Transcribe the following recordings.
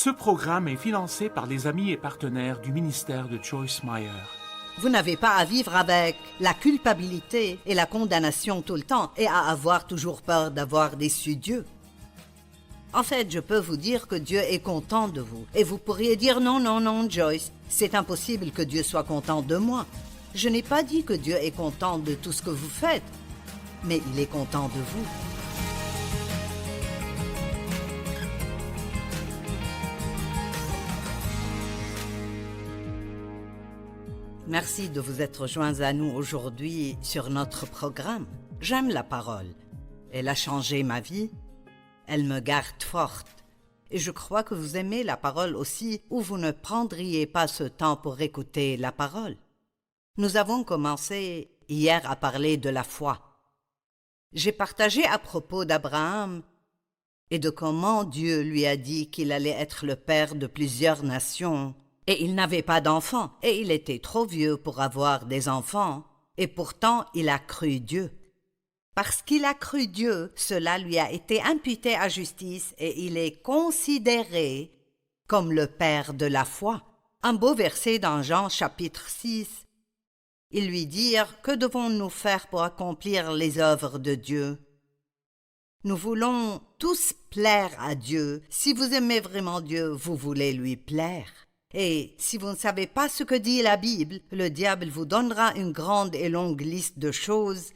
Ce programme est financé par les amis et partenaires du ministère de Joyce Meyer. Vous n'avez pas à vivre avec la culpabilité et la condamnation tout le temps et à avoir toujours peur d'avoir déçu Dieu. En fait, je peux vous dire que Dieu est content de vous. Et vous pourriez dire non, non, non, Joyce, c'est impossible que Dieu soit content de moi. Je n'ai pas dit que Dieu est content de tout ce que vous faites, mais il est content de vous. Merci de vous être joints à nous aujourd'hui sur notre programme. J'aime la parole. Elle a changé ma vie. Elle me garde forte. Et je crois que vous aimez la parole aussi, ou vous ne prendriez pas ce temps pour écouter la parole. Nous avons commencé hier à parler de la foi. J'ai partagé à propos d'Abraham et de comment Dieu lui a dit qu'il allait être le père de plusieurs nations. Et il n'avait pas d'enfants, et il était trop vieux pour avoir des enfants, et pourtant il a cru Dieu. Parce qu'il a cru Dieu, cela lui a été imputé à justice, et il est considéré comme le père de la foi. Un beau verset dans Jean chapitre 6. Ils lui dirent, « Que devons-nous faire pour accomplir les œuvres de Dieu ?» Nous voulons tous plaire à Dieu. Si vous aimez vraiment Dieu, vous voulez lui plaire. Et si vous ne savez pas ce que dit la Bible, le diable vous donnera une grande et longue liste de choses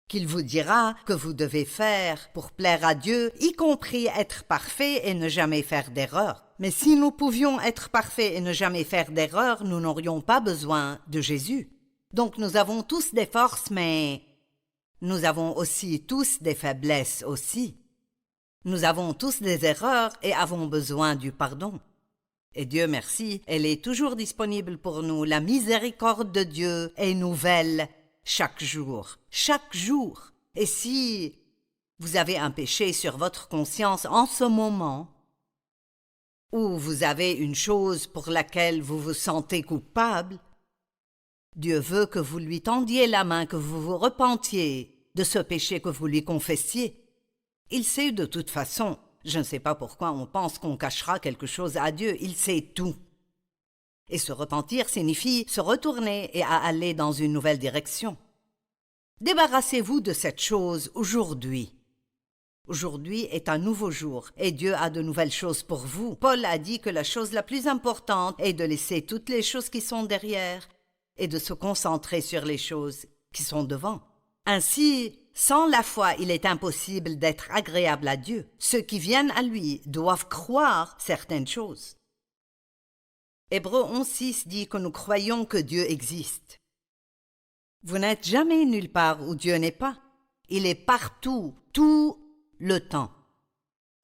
qu'il vous dira que vous devez faire pour plaire à Dieu, y compris être parfait et ne jamais faire d'erreur. Mais si nous pouvions être parfaits et ne jamais faire d'erreur, nous n'aurions pas besoin de Jésus. Donc nous avons tous des forces, mais nous avons aussi tous des faiblesses aussi. Nous avons tous des erreurs et avons besoin du pardon. Et Dieu merci, elle est toujours disponible pour nous. La miséricorde de Dieu est nouvelle chaque jour. Chaque jour. Et si vous avez un péché sur votre conscience en ce moment, ou vous avez une chose pour laquelle vous vous sentez coupable, Dieu veut que vous lui tendiez la main, que vous vous repentiez de ce péché, que vous lui confessiez. Il sait de toute façon. Je ne sais pas pourquoi on pense qu'on cachera quelque chose à Dieu, il sait tout. Et se repentir signifie se retourner et à aller dans une nouvelle direction. Débarrassez-vous de cette chose aujourd'hui. Aujourd'hui est un nouveau jour et Dieu a de nouvelles choses pour vous. Paul a dit que la chose la plus importante est de laisser toutes les choses qui sont derrière et de se concentrer sur les choses qui sont devant. Ainsi, sans la foi, il est impossible d'être agréable à Dieu. Ceux qui viennent à lui doivent croire certaines choses. Hébreux 11:6 dit que nous croyons que Dieu existe. Vous n'êtes jamais nulle part où Dieu n'est pas. Il est partout, tout le temps.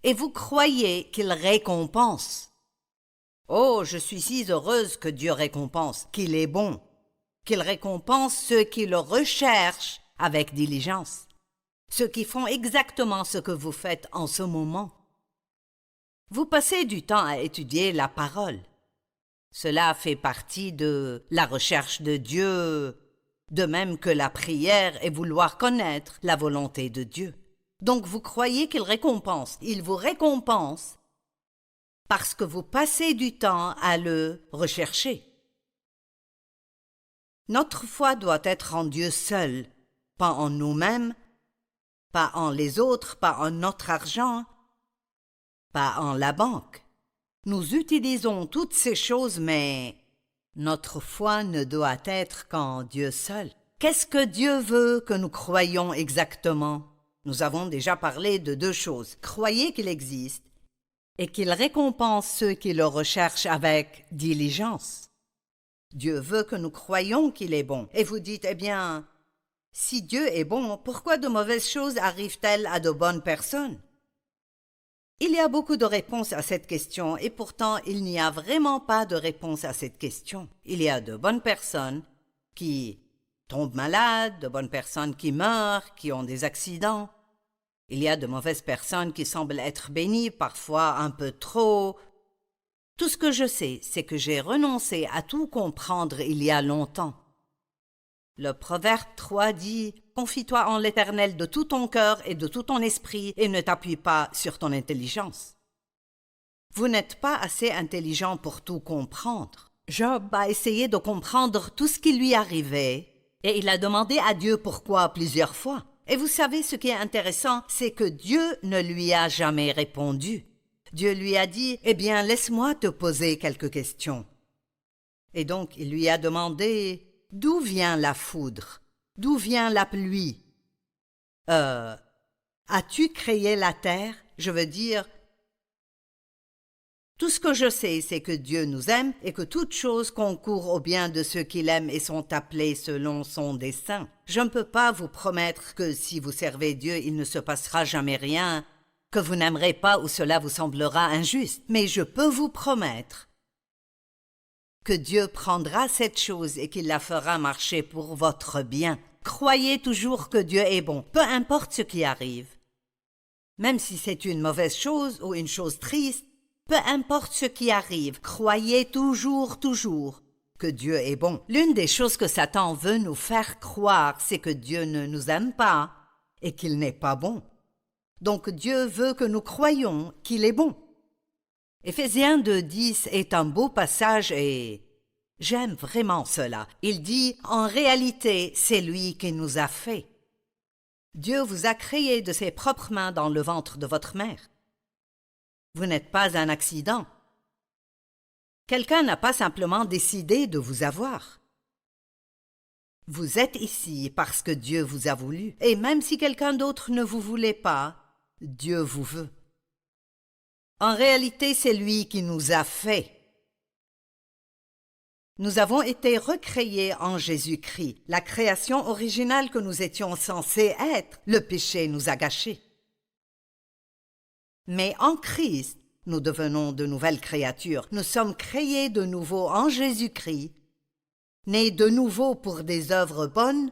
Et vous croyez qu'il récompense. Oh, je suis si heureuse que Dieu récompense, qu'il est bon, qu'il récompense ceux qui le recherchent avec diligence, ceux qui font exactement ce que vous faites en ce moment. Vous passez du temps à étudier la parole. Cela fait partie de la recherche de Dieu, de même que la prière et vouloir connaître la volonté de Dieu. Donc vous croyez qu'il récompense. Il vous récompense parce que vous passez du temps à le rechercher. Notre foi doit être en Dieu seul, pas en nous-mêmes, pas en les autres, pas en notre argent, pas en la banque. Nous utilisons toutes ces choses, mais notre foi ne doit être qu'en Dieu seul. Qu'est-ce que Dieu veut que nous croyions exactement? Nous avons déjà parlé de deux choses. Croyez qu'il existe et qu'il récompense ceux qui le recherchent avec diligence. Dieu veut que nous croyions qu'il est bon. Et vous dites, eh bien, si Dieu est bon, pourquoi de mauvaises choses arrivent-elles à de bonnes personnes? Il y a beaucoup de réponses à cette question et pourtant il n'y a vraiment pas de réponse à cette question. Il y a de bonnes personnes qui tombent malades, de bonnes personnes qui meurent, qui ont des accidents. Il y a de mauvaises personnes qui semblent être bénies, parfois un peu trop. Tout ce que je sais, c'est que j'ai renoncé à tout comprendre il y a longtemps. Le Proverbe 3 dit « Confie-toi en l'Éternel de tout ton cœur et de tout ton esprit et ne t'appuie pas sur ton intelligence. » Vous n'êtes pas assez intelligent pour tout comprendre. Job a essayé de comprendre tout ce qui lui arrivait et il a demandé à Dieu pourquoi plusieurs fois. Et vous savez ce qui est intéressant, c'est que Dieu ne lui a jamais répondu. Dieu lui a dit « Eh bien, laisse-moi te poser quelques questions. » Et donc il lui a demandé « D'où vient la foudre? D'où vient la pluie? As-tu créé la terre? Je veux dire, tout ce que je sais, c'est que Dieu nous aime et que toutes choses concourent au bien de ceux qui l'aiment et sont appelés selon son dessein. Je ne peux pas vous promettre que si vous servez Dieu, il ne se passera jamais rien, que vous n'aimerez pas ou cela vous semblera injuste. Mais je peux vous promettre que Dieu prendra cette chose et qu'il la fera marcher pour votre bien. Croyez toujours que Dieu est bon, peu importe ce qui arrive. Même si c'est une mauvaise chose ou une chose triste, peu importe ce qui arrive, croyez toujours que Dieu est bon. L'une des choses que Satan veut nous faire croire, c'est que Dieu ne nous aime pas et qu'il n'est pas bon. Donc Dieu veut que nous croyions qu'il est bon. Éphésiens 2:10 est un beau passage et j'aime vraiment cela. Il dit « En réalité, c'est lui qui nous a fait. » Dieu vous a créé de ses propres mains dans le ventre de votre mère. Vous n'êtes pas un accident. Quelqu'un n'a pas simplement décidé de vous avoir. Vous êtes ici parce que Dieu vous a voulu. Et même si quelqu'un d'autre ne vous voulait pas, Dieu vous veut. En réalité, c'est lui qui nous a fait. Nous avons été recréés en Jésus-Christ. La création originale que nous étions censés être, le péché nous a gâchés. Mais en Christ, nous devenons de nouvelles créatures. Nous sommes créés de nouveau en Jésus-Christ, nés de nouveau pour des œuvres bonnes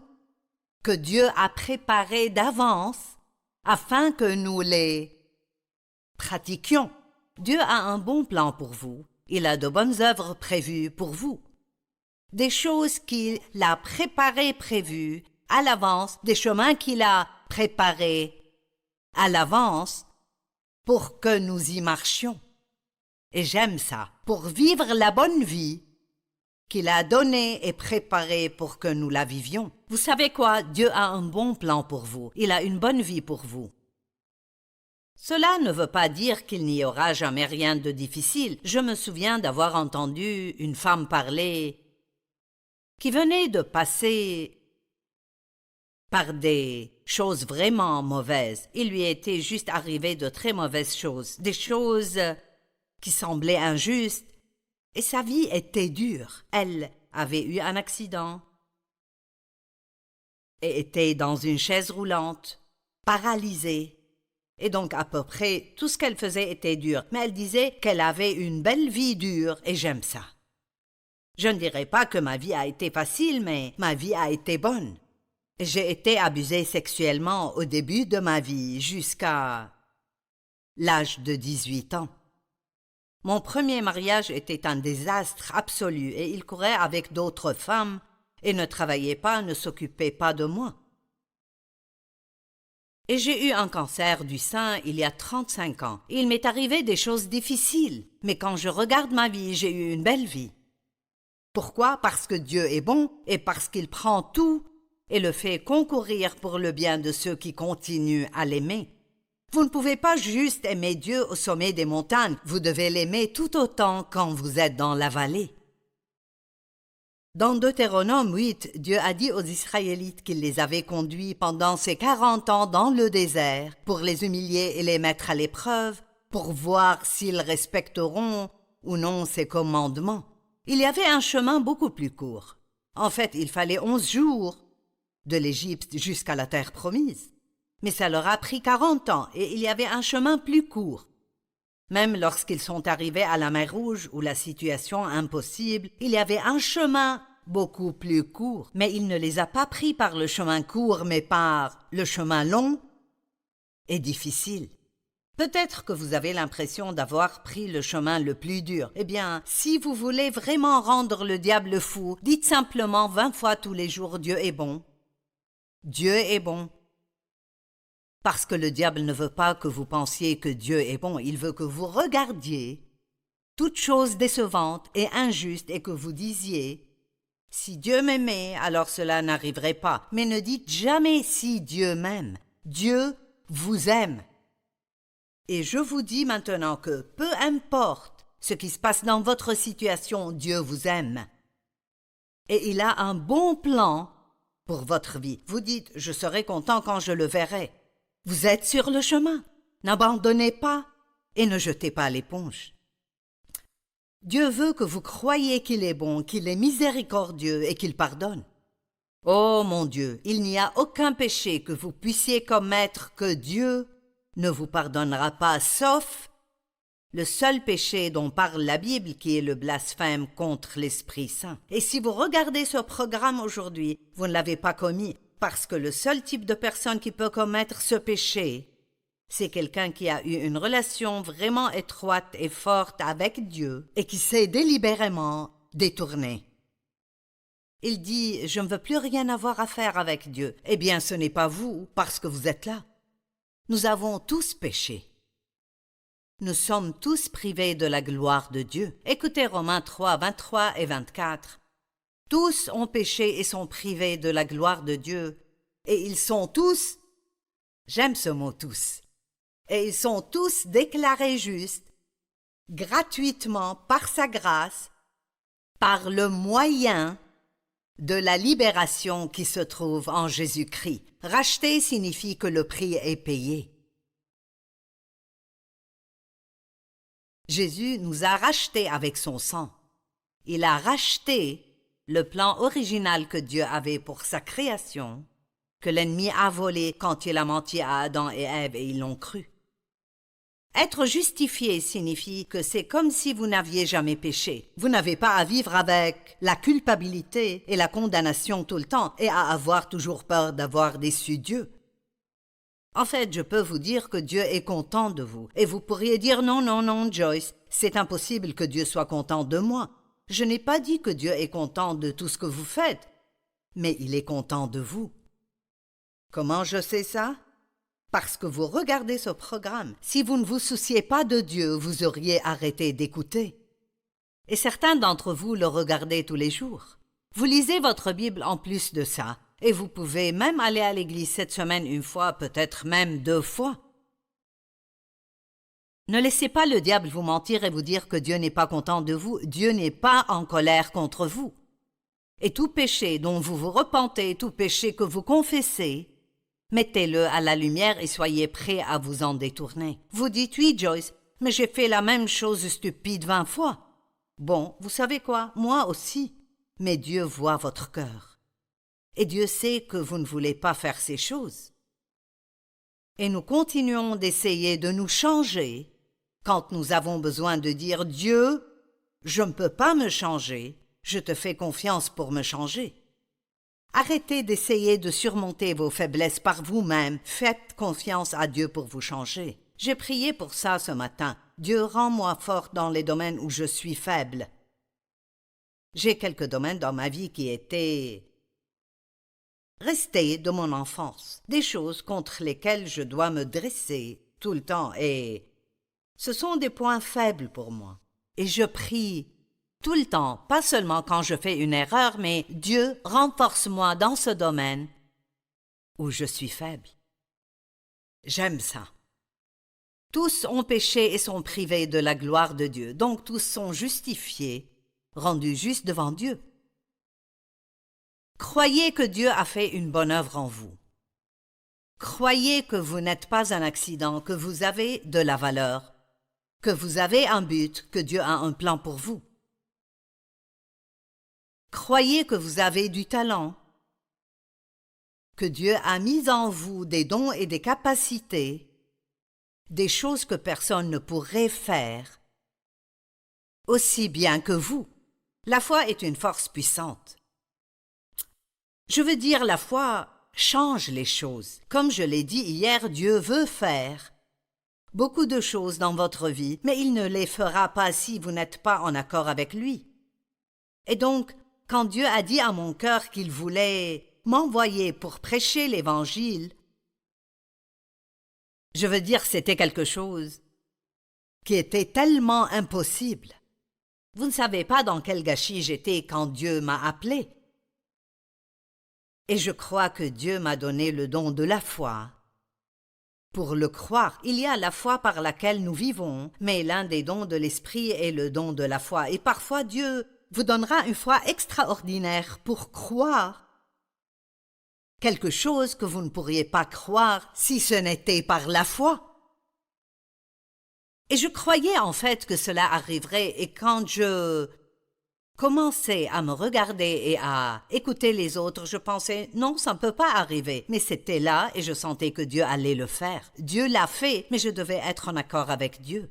que Dieu a préparées d'avance afin que nous les pratiquions. Dieu a un bon plan pour vous. Il a de bonnes œuvres prévues pour vous. Des choses qu'il a prévues à l'avance, des chemins qu'il a préparés à l'avance pour que nous y marchions. Et j'aime ça, pour vivre la bonne vie qu'il a donnée et préparée pour que nous la vivions. Vous savez quoi? Dieu a un bon plan pour vous. Il a une bonne vie pour vous. Cela ne veut pas dire qu'il n'y aura jamais rien de difficile. Je me souviens d'avoir entendu une femme parler qui venait de passer par des choses vraiment mauvaises. Il lui était juste arrivé de très mauvaises choses, des choses qui semblaient injustes, et sa vie était dure. Elle avait eu un accident et était dans une chaise roulante, paralysée. Et donc à peu près tout ce qu'elle faisait était dur. Mais elle disait qu'elle avait une belle vie dure et j'aime ça. Je ne dirais pas que ma vie a été facile, mais ma vie a été bonne. J'ai été abusée sexuellement au début de ma vie jusqu'à l'âge de 18 ans. Mon premier mariage était un désastre absolu et il courait avec d'autres femmes et ne travaillait pas, ne s'occupait pas de moi. Et j'ai eu un cancer du sein il y a 35 ans. Il m'est arrivé des choses difficiles, mais quand je regarde ma vie, j'ai eu une belle vie. Pourquoi? Parce que Dieu est bon et parce qu'il prend tout et le fait concourir pour le bien de ceux qui continuent à l'aimer. Vous ne pouvez pas juste aimer Dieu au sommet des montagnes, vous devez l'aimer tout autant quand vous êtes dans la vallée. Dans Deutéronome 8, Dieu a dit aux Israélites qu'il les avait conduits pendant ces 40 ans dans le désert pour les humilier et les mettre à l'épreuve, pour voir s'ils respecteront ou non ses commandements. Il y avait un chemin beaucoup plus court. En fait, il fallait 11 jours de l'Égypte jusqu'à la terre promise. Mais ça leur a pris 40 ans et il y avait un chemin plus court. Même lorsqu'ils sont arrivés à la mer Rouge où la situation impossible, il y avait un chemin beaucoup plus court. Mais il ne les a pas pris par le chemin court, mais par le chemin long et difficile. Peut-être que vous avez l'impression d'avoir pris le chemin le plus dur. Eh bien, si vous voulez vraiment rendre le diable fou, dites simplement 20 fois tous les jours « Dieu est bon ». Dieu est bon. Parce que le diable ne veut pas que vous pensiez que Dieu est bon, il veut que vous regardiez toute chose décevante et injuste et que vous disiez « Si Dieu m'aimait, alors cela n'arriverait pas ». Mais ne dites jamais « si Dieu m'aime ». Dieu vous aime. Et je vous dis maintenant que peu importe ce qui se passe dans votre situation, Dieu vous aime. Et il a un bon plan pour votre vie. Vous dites « je serai content quand je le verrai ». Vous êtes sur le chemin. N'abandonnez pas et ne jetez pas l'éponge. Dieu veut que vous croyiez qu'il est bon, qu'il est miséricordieux et qu'il pardonne. Oh mon Dieu, il n'y a aucun péché que vous puissiez commettre que Dieu ne vous pardonnera pas, sauf le seul péché dont parle la Bible, qui est le blasphème contre l'Esprit Saint. Et si vous regardez ce programme aujourd'hui, vous ne l'avez pas commis, parce que le seul type de personne qui peut commettre ce péché, c'est quelqu'un qui a eu une relation vraiment étroite et forte avec Dieu et qui s'est délibérément détourné. Il dit « Je ne veux plus rien avoir à faire avec Dieu ». Eh bien, ce n'est pas vous, parce que vous êtes là. Nous avons tous péché. Nous sommes tous privés de la gloire de Dieu. Écoutez Romains 3, 23 et 24. Tous ont péché et sont privés de la gloire de Dieu. Et ils sont tous, j'aime ce mot tous, et ils sont tous déclarés justes, gratuitement par sa grâce, par le moyen de la libération qui se trouve en Jésus-Christ. Racheter signifie que le prix est payé. Jésus nous a rachetés avec son sang. Il a racheté le plan original que Dieu avait pour sa création, que l'ennemi a volé quand il a menti à Adam et Ève et ils l'ont cru. Être justifié signifie que c'est comme si vous n'aviez jamais péché. Vous n'avez pas à vivre avec la culpabilité et la condamnation tout le temps et à avoir toujours peur d'avoir déçu Dieu. En fait, je peux vous dire que Dieu est content de vous. Et vous pourriez dire « Non, non, non, Joyce, c'est impossible que Dieu soit content de moi. » Je n'ai pas dit que Dieu est content de tout ce que vous faites, mais il est content de vous. Comment je sais ça? Parce que vous regardez ce programme. Si vous ne vous souciez pas de Dieu, vous auriez arrêté d'écouter. Et certains d'entre vous le regardez tous les jours. Vous lisez votre Bible en plus de ça, et vous pouvez même aller à l'église cette semaine une fois, peut-être même 2 fois. Ne laissez pas le diable vous mentir et vous dire que Dieu n'est pas content de vous. Dieu n'est pas en colère contre vous. Et tout péché dont vous vous repentez, tout péché que vous confessez, mettez-le à la lumière et soyez prêts à vous en détourner. Vous dites « Oui, Joyce, mais j'ai fait la même chose stupide 20 fois. » Bon, vous savez quoi? Moi aussi. Mais Dieu voit votre cœur. Et Dieu sait que vous ne voulez pas faire ces choses. Et nous continuons d'essayer de nous changer quand nous avons besoin de dire « Dieu, je ne peux pas me changer, je te fais confiance pour me changer. » Arrêtez d'essayer de surmonter vos faiblesses par vous-même. Faites confiance à Dieu pour vous changer. J'ai prié pour ça ce matin. Dieu, rends-moi forte dans les domaines où je suis faible. J'ai quelques domaines dans ma vie qui étaient restés de mon enfance. Des choses contre lesquelles je dois me dresser tout le temps et ce sont des points faibles pour moi. Et je prie tout le temps, pas seulement quand je fais une erreur, mais Dieu, renforce-moi dans ce domaine où je suis faible. J'aime ça. Tous ont péché et sont privés de la gloire de Dieu, donc tous sont justifiés, rendus justes devant Dieu. Croyez que Dieu a fait une bonne œuvre en vous. Croyez que vous n'êtes pas un accident, que vous avez de la valeur, que vous avez un but, que Dieu a un plan pour vous. Croyez que vous avez du talent, que Dieu a mis en vous des dons et des capacités, des choses que personne ne pourrait faire, aussi bien que vous. La foi est une force puissante. Je veux dire, la foi change les choses. Comme je l'ai dit hier, Dieu veut faire beaucoup de choses dans votre vie, mais il ne les fera pas si vous n'êtes pas en accord avec lui. Et donc, quand Dieu a dit à mon cœur qu'il voulait m'envoyer pour prêcher l'Évangile, je veux dire, c'était quelque chose qui était tellement impossible. Vous ne savez pas dans quel gâchis j'étais quand Dieu m'a appelé. Et je crois que Dieu m'a donné le don de la foi. Pour le croire, il y a la foi par laquelle nous vivons, mais l'un des dons de l'esprit est le don de la foi. Et parfois Dieu vous donnera une foi extraordinaire pour croire quelque chose que vous ne pourriez pas croire si ce n'était par la foi. Et je croyais en fait que cela arriverait, et quand je commençais à me regarder et à écouter les autres, je pensais non, ça ne peut pas arriver. Mais c'était là et je sentais que Dieu allait le faire. Dieu l'a fait, mais je devais être en accord avec Dieu.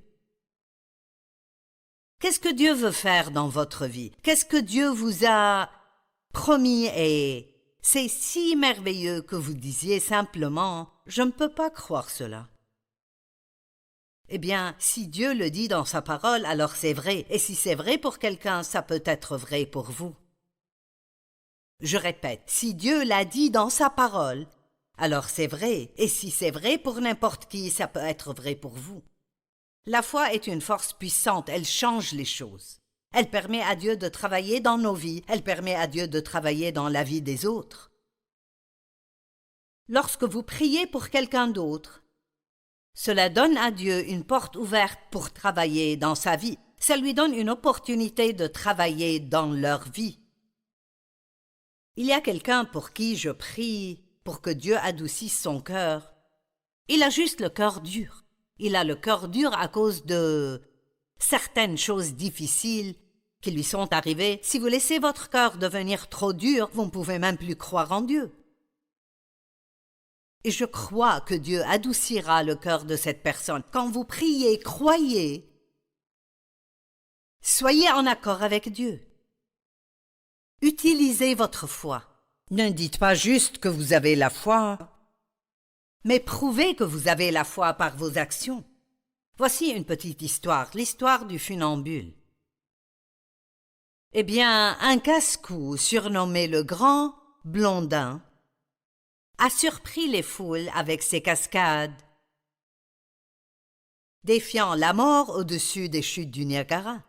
Qu'est-ce que Dieu veut faire dans votre vie? Qu'est-ce que Dieu vous a promis? Et c'est si merveilleux que vous disiez simplement « Je ne peux pas croire cela ». Eh bien, si Dieu le dit dans sa parole, alors c'est vrai. Et si c'est vrai pour quelqu'un, ça peut être vrai pour vous. Je répète, si Dieu l'a dit dans sa parole, alors c'est vrai. Et si c'est vrai pour n'importe qui, ça peut être vrai pour vous. La foi est une force puissante, elle change les choses. Elle permet à Dieu de travailler dans nos vies, elle permet à Dieu de travailler dans la vie des autres. Lorsque vous priez pour quelqu'un d'autre, cela donne à Dieu une porte ouverte pour travailler dans sa vie. Ça lui donne une opportunité de travailler dans leur vie. Il y a quelqu'un pour qui je prie pour que Dieu adoucisse son cœur. Il a juste le cœur dur. Il a le cœur dur à cause de certaines choses difficiles qui lui sont arrivées. Si vous laissez votre cœur devenir trop dur, vous ne pouvez même plus croire en Dieu. Et je crois que Dieu adoucira le cœur de cette personne. Quand vous priez, croyez. Soyez en accord avec Dieu. Utilisez votre foi. Ne dites pas juste que vous avez la foi, mais prouvez que vous avez la foi par vos actions. Voici une petite histoire, l'histoire du funambule. Eh bien, un casse-cou surnommé le Grand Blondin a surpris les foules avec ses cascades, défiant la mort au-dessus des chutes du Niagara.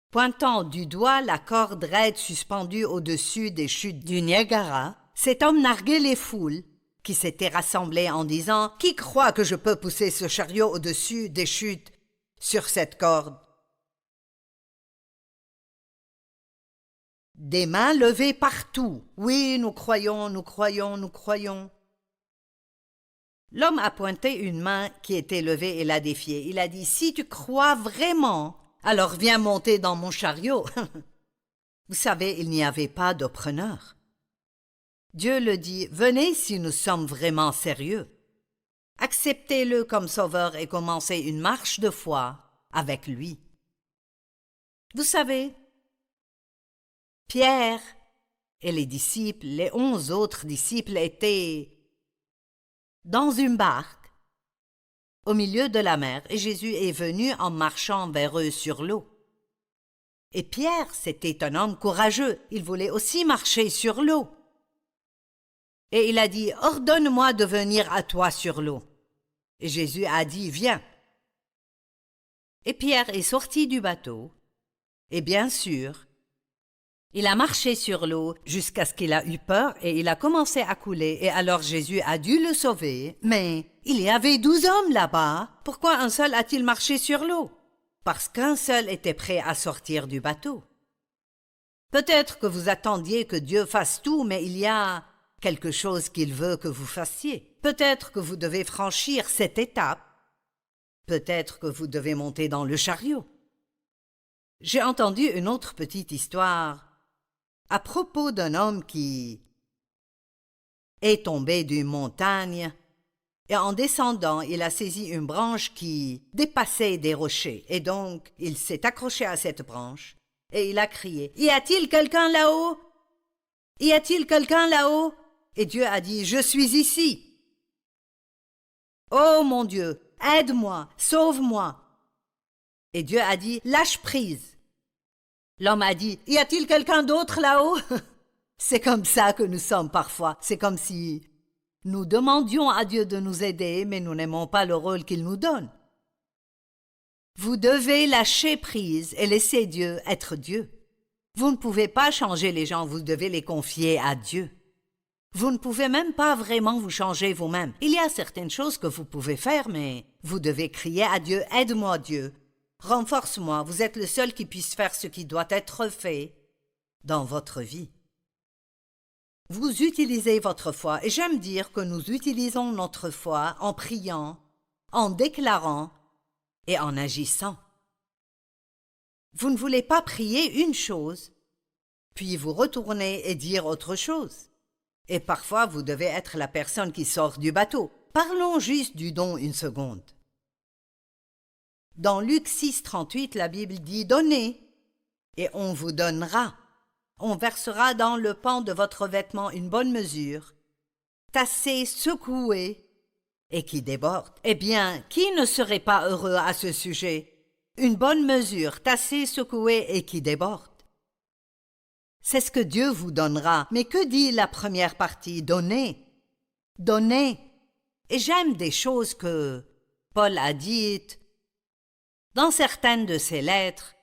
Pointant du doigt la corde raide suspendue au-dessus des chutes du Niagara, cet homme narguait les foules qui s'étaient rassemblées en disant « Qui croit que je peux pousser ce chariot au-dessus des chutes sur cette corde ?» Des mains levées partout. « Oui, nous croyons, nous croyons, nous croyons. » L'homme a pointé une main qui était levée et l'a défié. Il a dit « Si tu crois vraiment, alors viens monter dans mon chariot. » Vous savez, il n'y avait pas de preneur. Dieu le dit « Venez si nous sommes vraiment sérieux. Acceptez-le comme sauveur et commencez une marche de foi avec lui. » Vous savez, Pierre et les disciples, les 11 autres disciples étaient dans une barque au milieu de la mer et Jésus est venu en marchant vers eux sur l'eau. Et Pierre, c'était un homme courageux, il voulait aussi marcher sur l'eau. Et il a dit « Ordonne-moi de venir à toi sur l'eau. » Et Jésus a dit « Viens. » Et Pierre est sorti du bateau et bien sûr, il a marché sur l'eau jusqu'à ce qu'il a eu peur et il a commencé à couler et alors Jésus a dû le sauver. Mais il y avait 12 hommes là-bas. Pourquoi un seul a-t-il marché sur l'eau? Parce qu'un seul était prêt à sortir du bateau. Peut-être que vous attendiez que Dieu fasse tout, mais il y a quelque chose qu'il veut que vous fassiez. Peut-être que vous devez franchir cette étape. Peut-être que vous devez monter dans le chariot. J'ai entendu une autre petite histoire à propos d'un homme qui est tombé d'une montagne et en descendant, il a saisi une branche qui dépassait des rochers et donc il s'est accroché à cette branche et il a crié « Y a-t-il quelqu'un là-haut? Y a-t-il quelqu'un là-haut ?» Et Dieu a dit « Je suis ici. Oh mon Dieu, aide-moi, sauve-moi. » Et Dieu a dit « Lâche prise. » L'homme a dit « Y a-t-il quelqu'un d'autre là-haut ?» C'est comme ça que nous sommes parfois. C'est comme si nous demandions à Dieu de nous aider, mais nous n'aimons pas le rôle qu'il nous donne. Vous devez lâcher prise et laisser Dieu être Dieu. Vous ne pouvez pas changer les gens, vous devez les confier à Dieu. Vous ne pouvez même pas vraiment vous changer vous-même. Il y a certaines choses que vous pouvez faire, mais vous devez crier à Dieu, « Aide-moi Dieu, renforce-moi, vous êtes le seul qui puisse faire ce qui doit être fait dans votre vie. » Vous utilisez votre foi, et j'aime dire que nous utilisons notre foi en priant, en déclarant et en agissant. Vous ne voulez pas prier une chose, puis vous retourner et dire autre chose. Et parfois, vous devez être la personne qui sort du bateau. Parlons juste du don une seconde. Dans Luc 6, 38, la Bible dit « Donnez, et on vous donnera. On versera dans le pan de votre vêtement une bonne mesure, tassée, secouée, et qui déborde. » Eh bien, qui ne serait pas heureux à ce sujet? Une bonne mesure, tassée, secouée et qui déborde. C'est ce que Dieu vous donnera. Mais que dit la première partie? Donnez. Donnez. Et j'aime des choses que Paul a dites dans certaines de ses lettres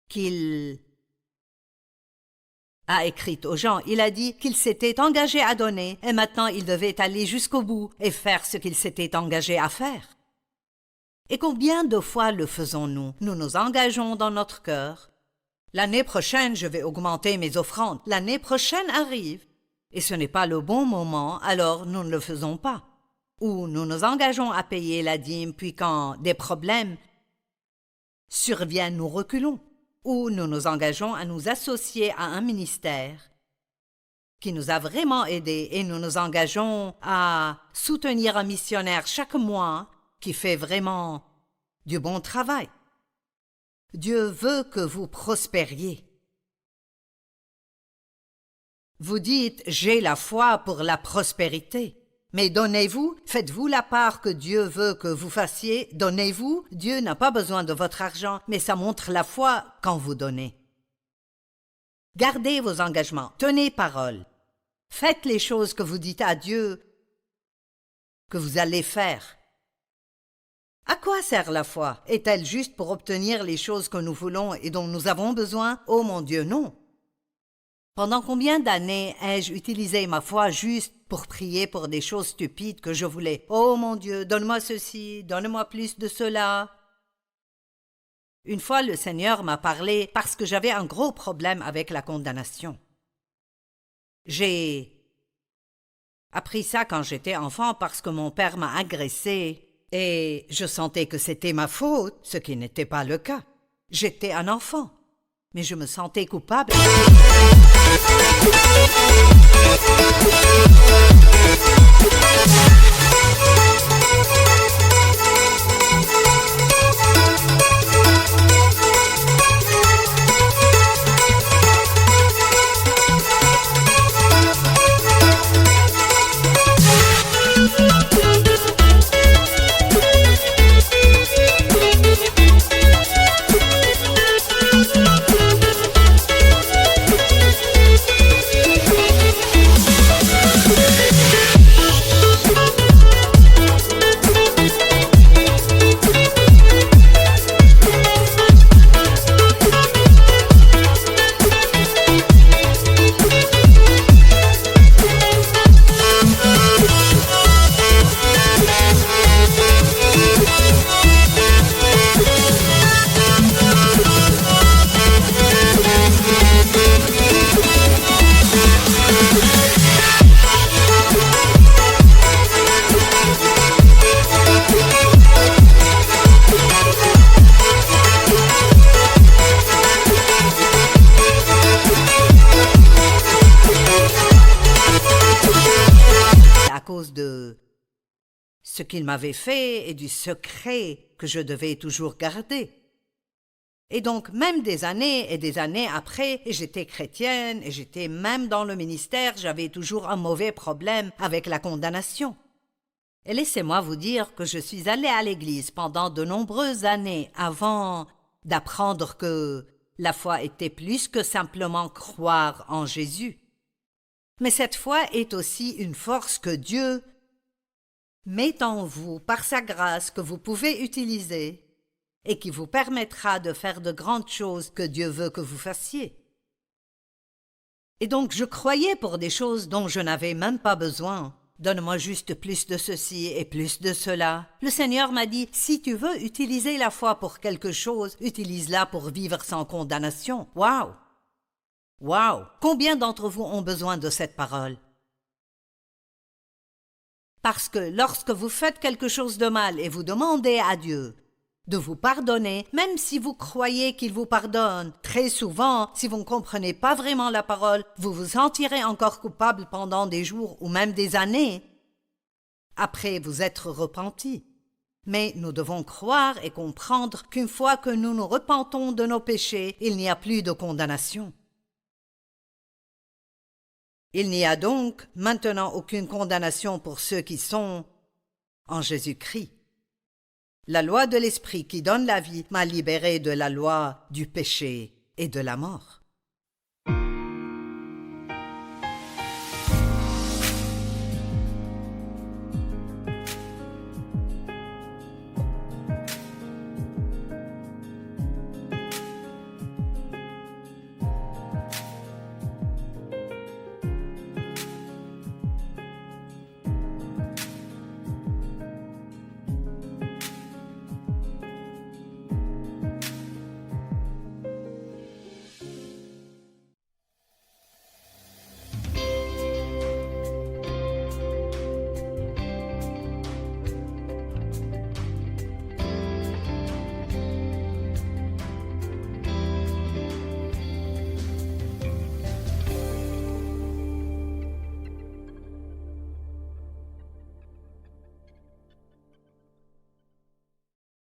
qu'il a écrites aux gens. Il a dit qu'il s'était engagé à donner et maintenant il devait aller jusqu'au bout et faire ce qu'il s'était engagé à faire. Et combien de fois le faisons-nous? Nous nous engageons dans notre cœur. L'année prochaine, je vais augmenter mes offrandes. L'année prochaine arrive. Et ce n'est pas le bon moment, alors nous ne le faisons pas. Ou nous nous engageons à payer la dîme, puis quand des problèmes surviennent, nous reculons. Ou nous nous engageons à nous associer à un ministère qui nous a vraiment aidés et nous nous engageons à soutenir un missionnaire chaque mois qui fait vraiment du bon travail. Dieu veut que vous prospériez. Vous dites « J'ai la foi pour la prospérité ». Mais donnez-vous, faites-vous la part que Dieu veut que vous fassiez, donnez-vous. Dieu n'a pas besoin de votre argent, mais ça montre la foi quand vous donnez. Gardez vos engagements, tenez parole. Faites les choses que vous dites à Dieu que vous allez faire. À quoi sert la foi? Est-elle juste pour obtenir les choses que nous voulons et dont nous avons besoin? Oh mon Dieu, non! Pendant combien d'années ai-je utilisé ma foi juste pour prier pour des choses stupides que je voulais? Oh mon Dieu, donne-moi ceci, donne-moi plus de cela. Une fois, le Seigneur m'a parlé parce que j'avais un gros problème avec la condamnation. J'ai appris ça quand j'étais enfant parce que mon père m'a agressé et je sentais que c'était ma faute, ce qui n'était pas le cas. J'étais un enfant, mais je me sentais coupable. De ce qu'il m'avait fait et du secret que je devais toujours garder. Et donc, même des années et des années après, et j'étais chrétienne, et j'étais même dans le ministère, j'avais toujours un mauvais problème avec la condamnation. Et laissez-moi vous dire que je suis allée à l'église pendant de nombreuses années avant d'apprendre que la foi était plus que simplement croire en Jésus. Mais cette foi est aussi une force que Dieu met en vous par sa grâce que vous pouvez utiliser et qui vous permettra de faire de grandes choses que Dieu veut que vous fassiez. Et donc je croyais pour des choses dont je n'avais même pas besoin. Donne-moi juste plus de ceci et plus de cela. Le Seigneur m'a dit, si tu veux utiliser la foi pour quelque chose, utilise-la pour vivre sans condamnation. Waouh! Waouh! Combien d'entre vous ont besoin de cette parole? Parce que lorsque vous faites quelque chose de mal et vous demandez à Dieu de vous pardonner, même si vous croyez qu'il vous pardonne, très souvent, si vous ne comprenez pas vraiment la parole, vous vous sentirez encore coupable pendant des jours ou même des années après vous être repenti. Mais nous devons croire et comprendre qu'une fois que nous nous repentons de nos péchés, il n'y a plus de condamnation. Il n'y a donc maintenant aucune condamnation pour ceux qui sont en Jésus-Christ. La loi de l'Esprit qui donne la vie m'a libéré de la loi du péché et de la mort.